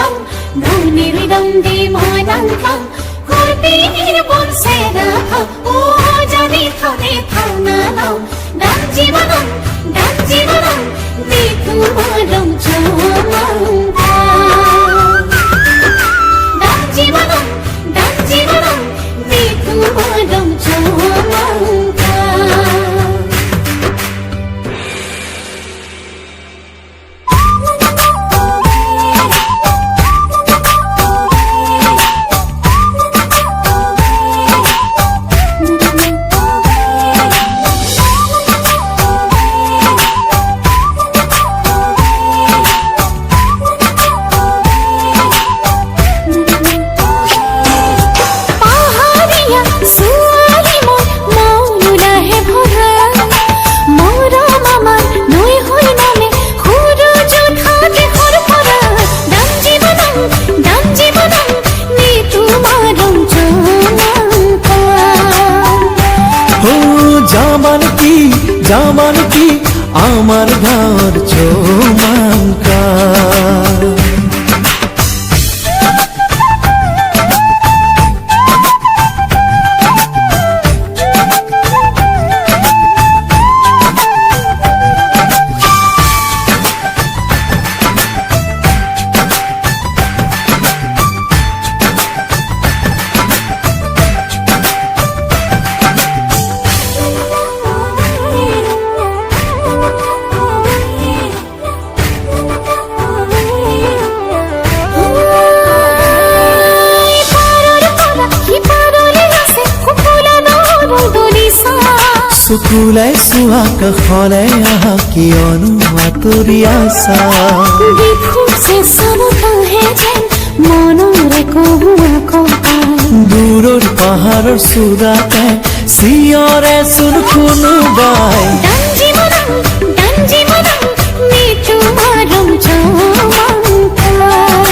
Manantam, Nuniridandi Manantam, Kurpinir Bonseraka, O Jadi Thane Thananam, Danjivanam, Danjivanam, Ditumaram Chamanta. Danjivanam, Danjivanam, Ditumaram Chamanta. জামান কি আমার ঘর চৌমাঙ্কা চকুলাই চোৱাক হলে আহা কিয়নো আঁতৰি আছা দেখুছে চাবতাহে যেন মনৰে কহুৱা কঁকাল দূৰৰ পাহাৰৰ চূড়াতে চিঞৰে চোন কোনোবাই Danjivanam, Danjivanam, Ditumaram Chamanta.